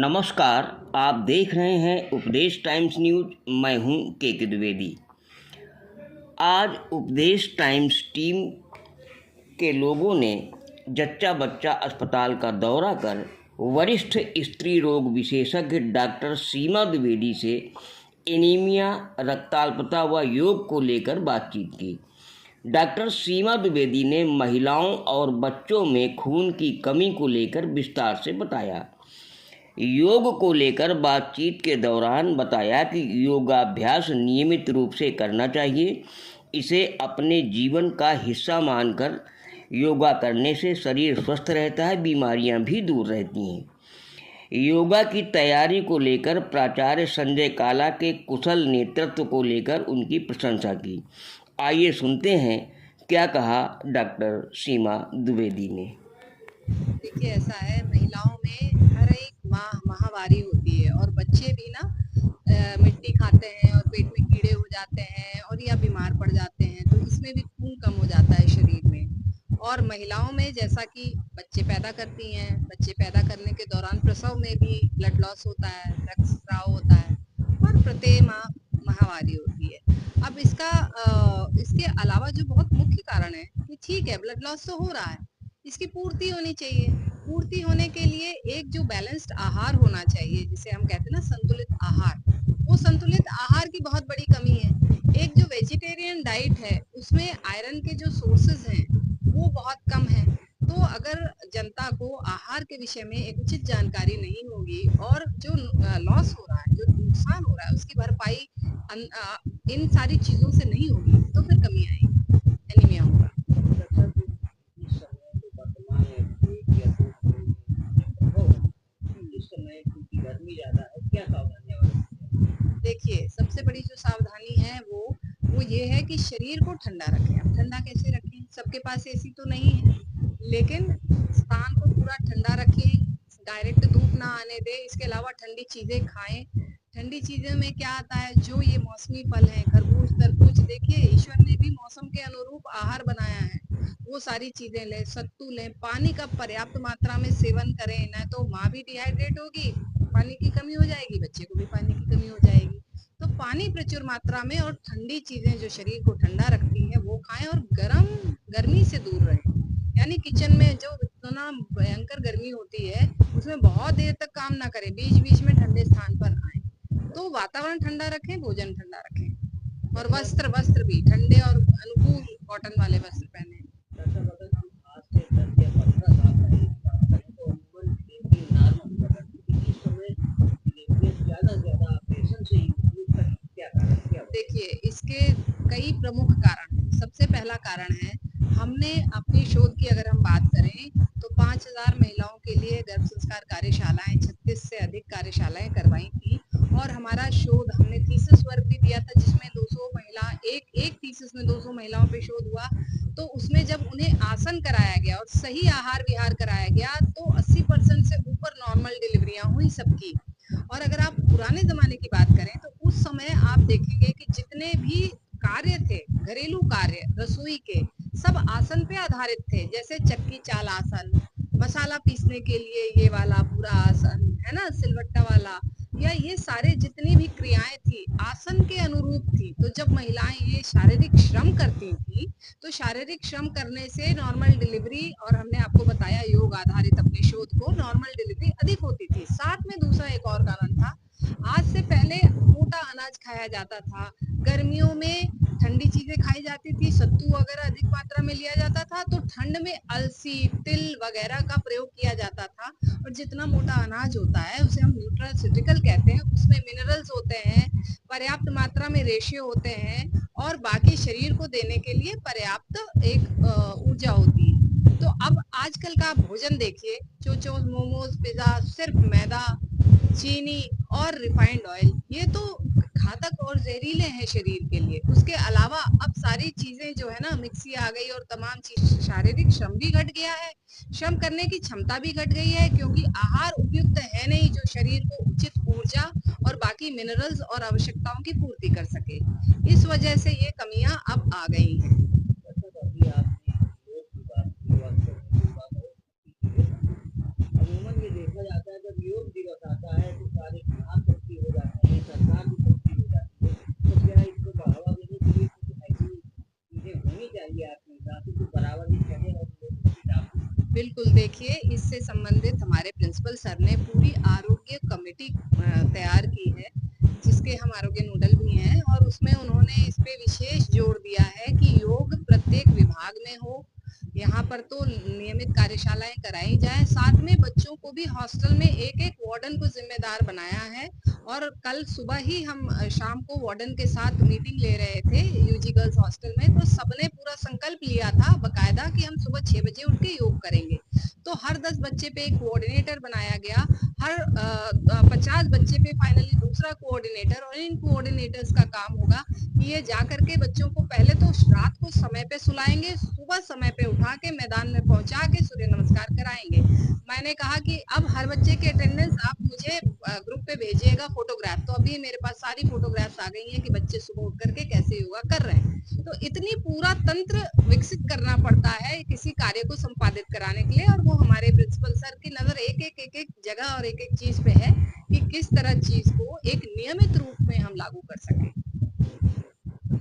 नमस्कार। आप देख रहे हैं उपदेश टाइम्स न्यूज। मैं हूं के द्विवेदी। आज उपदेश टाइम्स टीम के लोगों ने जच्चा बच्चा अस्पताल का दौरा कर वरिष्ठ स्त्री रोग विशेषज्ञ डॉक्टर सीमा द्विवेदी से एनीमिया, रक्ताल्पता व योग को लेकर बातचीत की। डॉक्टर सीमा द्विवेदी ने महिलाओं और बच्चों में खून की कमी को लेकर विस्तार से बताया। योग को लेकर बातचीत के दौरान बताया कि योगाभ्यास नियमित रूप से करना चाहिए। इसे अपने जीवन का हिस्सा मानकर योगा करने से शरीर स्वस्थ रहता है, बीमारियां भी दूर रहती हैं। योगा की तैयारी को लेकर प्राचार्य संजय काला के कुशल नेतृत्व को लेकर उनकी प्रशंसा की। आइए सुनते हैं क्या कहा डॉक्टर सीमा द्विवेदी ने। देखिए, ऐसा है, महिलाओं में हर एक माहवारी होती है और बच्चे भी ना मिट्टी खाते हैं और पेट में कीड़े हो जाते हैं और या बीमार पड़ जाते हैं, तो इसमें भी खून कम हो जाता है शरीर में। और महिलाओं में जैसा कि बच्चे पैदा करती हैं, बच्चे पैदा करने के दौरान प्रसव में भी ब्लड लॉस होता है, रक्तस्राव होता है और प्रत्येक माह माहवारी होती है। अब इसके अलावा जो बहुत मुख्य कारण है कि ठीक है, ब्लड लॉस तो हो रहा है, इसकी पूर्ति होनी चाहिए। पूर्ति होने के लिए एक जो बैलेंस्ड आहार होना चाहिए, जिसे हम कहते हैं ना संतुलित आहार, वो संतुलित आहार की बहुत बड़ी कमी है। एक जो वेजिटेरियन डाइट है, उसमें आयरन के जो सोर्सेज हैं वो बहुत कम है। तो अगर जनता को आहार के विषय में एक उचित जानकारी नहीं होगी और जो लॉस हो रहा है, जो नुकसान हो रहा है, उसकी भरपाई इन सारी चीजों से नहीं होगी, तो फिर कमी आएगी, एनीमिया होगा। देखिए, सबसे बड़ी जो सावधानी है वो ये है कि शरीर को ठंडा रखें। अब ठंडा कैसे रखें? सबके पास एसी तो नहीं है, लेकिन स्थान को पूरा ठंडा रखें, डायरेक्ट धूप ना आने दें। इसके अलावा ठंडी चीजें खाएं। ठंडी चीजें में क्या आता है, जो ये मौसमी फल हैं, खरबूज, तरबूज, देखिए ईश्वर ने भी मौसम के अनुरूप आहार बनाया है, वो सारी चीजें लें, सत्तू लें, पानी का पर्याप्त मात्रा में सेवन करें, न तो माँ भी डिहाइड्रेट होगी, पानी की कमी हो जाएगी, बच्चे को भी पानी की कमी हो जाएगी। तो पानी प्रचुर मात्रा में और ठंडी चीजें जो शरीर को ठंडा रखती हैं वो खाएं और गर्मी से दूर रहें। यानी किचन में जो इतना भयंकर गर्मी होती है, उसमें बहुत देर तक काम ना करें, बीच बीच में ठंडे स्थान पर आए। तो वातावरण ठंडा रखें, भोजन ठंडा रखें और वस्त्र भी ठंडे और अनुकूल कॉटन वाले वस्त्र पहने। देखिए, इसके कई प्रमुख कारण हैं। सबसे पहला कारण है, हमने अपनी शोध की अगर हम बात करें तो 5000 महिलाओं के लिए गर्भ संस्कार कार्यशालाएं, 36 से अधिक कार्यशालाएं करवाई थी और हमारा शोध, हमने थीसिस वर्क भी दिया था जिसमें 200 महिला, एक थीसिस में 200 महिलाओं पे शोध हुआ। तो उसमें जब उन्हें आसन कराया गया और सही आहार विहार कराया गया तो 80% से ऊपर नॉर्मल डिलीवरियां हुई सबकी। और अगर आप पुराने जमाने की बात करें तो उस समय आप देखेंगे कि जितने भी कार्य थे, घरेलू कार्य, रसोई के, सब आसन पे आधारित थे। जैसे चक्की चाल आसन, मसाला पीसने के लिए ये वाला पूरा आसन है ना, सिलवट्टा वाला, या ये सारे जितनी भी क्रियाएं थी आसन के अनुरूप थी। तो जब महिलाएं ये शारीरिक श्रम करती थी तो शारीरिक श्रम करने से नॉर्मल डिलीवरी, और हमने आपको बताया योग आधारित अपने शोध को, नॉर्मल डिलीवरी अधिक होती थी। साथ में दूसरा एक और कारण था, आज से पहले मोटा अनाज खाया जाता था, गर्मियों में ठंडी चीजें खाई जाती थी, सत्तू वगैरह अधिक मात्रा में लिया जाता था, तो ठंड में अलसी, तिल वगैरह का प्रयोग किया जाता था। और जितना मोटा अनाज होता है उसे हम न्यूट्रास्यूटिकल कहते हैं, उसमें मिनरल्स होते हैं, पर्याप्त मात्रा में रेशियो होते हैं और बाकी शरीर को देने के लिए पर्याप्त एक ऊर्जा होती है। तो अब आजकल का भोजन देखिए, चोचोस, मोमोज, पिज्जा, सिर्फ मैदा, चीनी और रिफाइंड ऑयल, ये तो घातक और जहरीले हैं शरीर के लिए। उसके अलावा अब सारी चीजें जो है ना, मिक्सी आ गई और तमाम चीज, शारीरिक श्रम भी घट गया है, श्रम करने की क्षमता भी घट गई है, क्योंकि आहार उपयुक्त है नहीं जो शरीर को उचित ऊर्जा और बाकी मिनरल्स और आवश्यकताओं की पूर्ति कर सके। इस वजह से ये कमियां अब आ गई हैं। बिल्कुल, देखिए इससे संबंधित हमारे प्रिंसिपल सर ने पूरी आरोग्य कमेटी तैयार की है, जिसके हम आरोग्य नोडल भी हैं और उसमें उन्होंने इस पे विशेष जोर दिया है कि योग प्रत्येक विभाग में हो। यहाँ पर तो नियमित कार्यशालाएँ कराई जाएँ, साथ में बच्चों को भी हॉस्टल में एक-एक वार्डन को ज़िम्मेदार बनाया है और कल सुबह ही हम शाम को वार्डन के साथ मीटिंग ले रहे थे यूजी गर्ल्स हॉस्टल में, तो सबने पूरा संकल्प लिया था बाकायदा कि हम सुबह 6 बजे उठ के योग करेंगे। तो हर 10 बच्चे पे एक कोऑर्डिनेटर बनाया गया, हर 50 बच्चे पे फाइनली दूसरा कोऑर्डिनेटर, और इन कोऑर्डिनेटर्स का काम होगा कि ये जाकर के बच्चों को पहले तो रात को समय पे सुलाएंगे, सुबह समय पे उठा के मैदान में पहुंचा के सूर्य नमस्कार कराएंगे। मैंने कहा कि अब हर बच्चे की अटेंडेंस आप मुझे ग्रुप पे भेजिएगा फोटोग्राफ, तो अभी मेरे पास सारी फोटोग्राफ्स आ गई हैं कि बच्चे सुबह उठ करके कैसे योगा कर रहे हैं। तो इतनी पूरा तंत्र विकसित करना पड़ता है किसी कार्य को संपादित कराने के लिए, और वो हमारे प्रिंसिपल सर की नजर एक एक जगह और एक एक चीज पे है कि किस तरह चीज को एक नियमित रूप में हम लागू कर सकें।